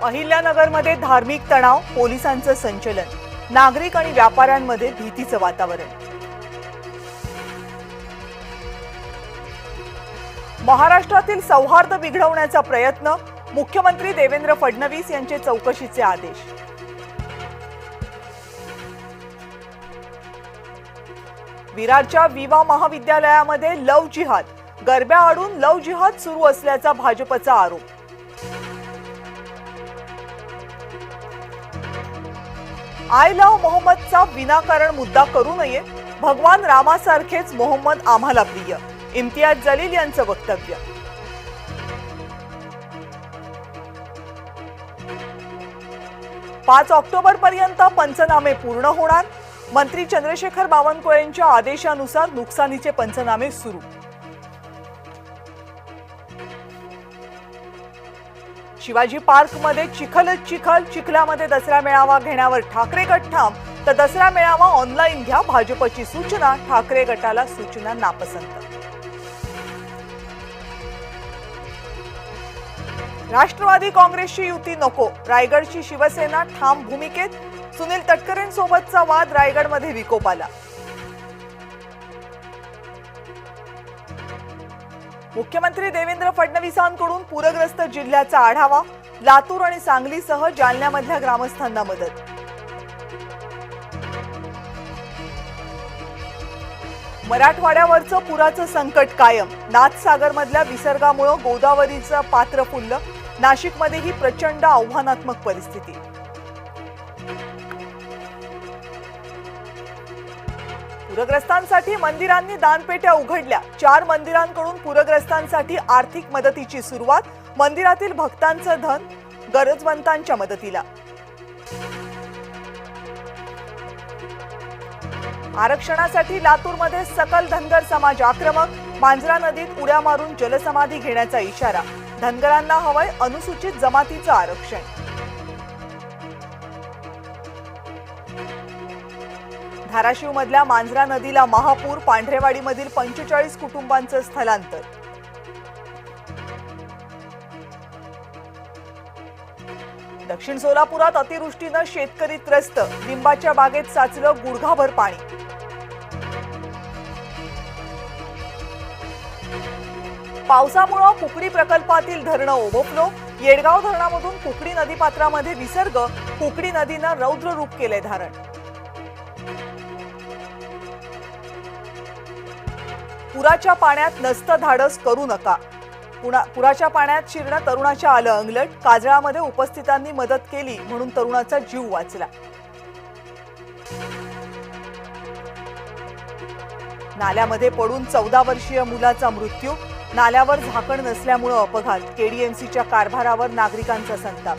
अहिल्यानगरमध्ये धार्मिक तणाव, पोलिसांचं संचलन, नागरिक आणि व्यापाऱ्यांमध्ये भीतीचं वातावरण। महाराष्ट्रातील सौहार्द बिघडवण्याचा प्रयत्न, मुख्यमंत्री देवेंद्र फडणवीस यांचे चौकशीचे आदेश। विरारच्या विवा महाविद्यालयामध्ये लव जिहाद, गरब्या आडून लव जिहाद सुरू असल्याचा भाजपचा आरोप। आय लव्ह मोहम्मदचा विनाकारण मुद्दा करू नये, भगवान रामासारखेच मोहम्मद आम्हाला प्रिय, इम्तियाज जलील यांचं वक्तव्य। पाच ऑक्टोबर पर्यंत पंचनामे पूर्ण होणार, मंत्री चंद्रशेखर बावनकुळेंच्या आदेशानुसार नुकसानीचे पंचनामे सुरू। शिवाजी पार्क मध्ये चिखल्यामध्ये दसरा मेळावा घेण्यावर ठाकरे गट ठाम, तर दसरा मेळावा ऑनलाईन घ्या, भाजपची सूचना, ठाकरे गटाला सूचना नापसंत। राष्ट्रवादी काँग्रेसची युती नको, रायगडची शिवसेना ठाम भूमिकेत, सुनील तटकरेंसोबतचा वाद रायगडमध्ये विकोपाला। मुख्यमंत्री देवेंद्र फडणवीसांकडून पूरग्रस्त जिल्ह्याचा आढावा, लातूर आणि सांगलीसह जालन्यामधल्या ग्रामस्थांना मदत। मराठवाड्यावरचं पुराचं संकट कायम, नाथसागरमधल्या विसर्गामुळे गोदावरीचं पात्र फुललं, नाशिकमध्येही प्रचंड आव्हानात्मक परिस्थिती। पूरग्रस्तांसाठी मंदिरांनी दानपेट्या उघडल्या, 4 मंदिरांकडून पूरग्रस्तांसाठी आर्थिक मदतीची सुरुवात, मंदिरातील भक्तांचं धन गरजवंतांच्या मदतीला। आरक्षणासाठी लातूरमध्ये सकल धनगर समाज आक्रमक, मांजरा नदीत उड्या मारून जलसमाधी घेण्याचा इशारा, धनगरांना हवंय अनुसूचित जमातीचं आरक्षण। धाराशिव मधल्या मांजरा नदीला महापूर, पांढरेवाडीमधील 45 कुटुंबांचं स्थलांतर। दक्षिण सोलापुरात अतिवृष्टीनं शेतकरी त्रस्त, लिंबाच्या बागेत साचलं गुडघाभर पाणी। पावसामुळे कुकडी प्रकल्पातील धरणं ओव्हरफ्लो, येडगाव धरणामधून कुकडी नदीपात्रामध्ये विसर्ग, कुकडी नदीनं रौद्र रूप केले धारण। पुराच्या पाण्यात नसतं धाडस करू नका, पुराच्या पाण्यात शिरणं तरुणाच्या आलं अंगलट, काजळामध्ये उपस्थितांनी मदत केली म्हणून तरुणाचा जीव वाचला। नाल्यामध्ये पडून 14 वर्षीय मुलाचा मृत्यू, नाल्यावर झाकण नसल्यामुळे अपघात, केडीएमसीच्या कारभारावर नागरिकांचा संताप।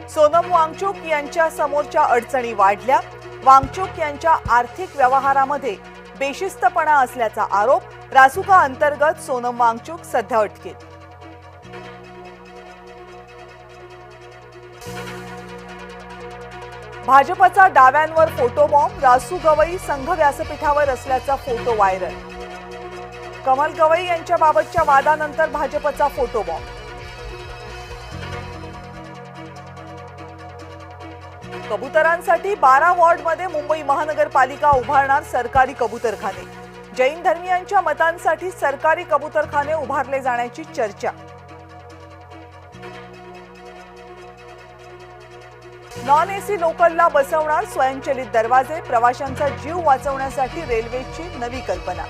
सोनम वांगचुक यांच्या समोरच्या अडचणी वाढल्या, वांगचुक यांच्या आर्थिक व्यवहारामध्ये बेशिस्तपणा असल्याचा आरोप, रासुका अंतर्गत सोनम वांगचुक सध्या अटकेत। भाजपचा डाव्यांवर फोटो बॉम्ब, रासू गवई संघ व्यासपीठावर असल्याचा फोटो व्हायरल, कमल गवई यांच्या बाबतच्या वादानंतर भाजपचा फोटो बॉम्ब। कबुतरांसाठी 12 वॉर्डमध्ये मुंबई महानगरपालिका उभारणार सरकारी कबुतरखाने, जैन धर्मीयांच्या मतांसाठी सरकारी कबुतरखाने उभारले जाण्याची चर्चा। नॉन एसी लोकलला बसवणार स्वयंचलित दरवाजे, प्रवाशांचा जीव वाचवण्यासाठी रेल्वेची नवी कल्पना।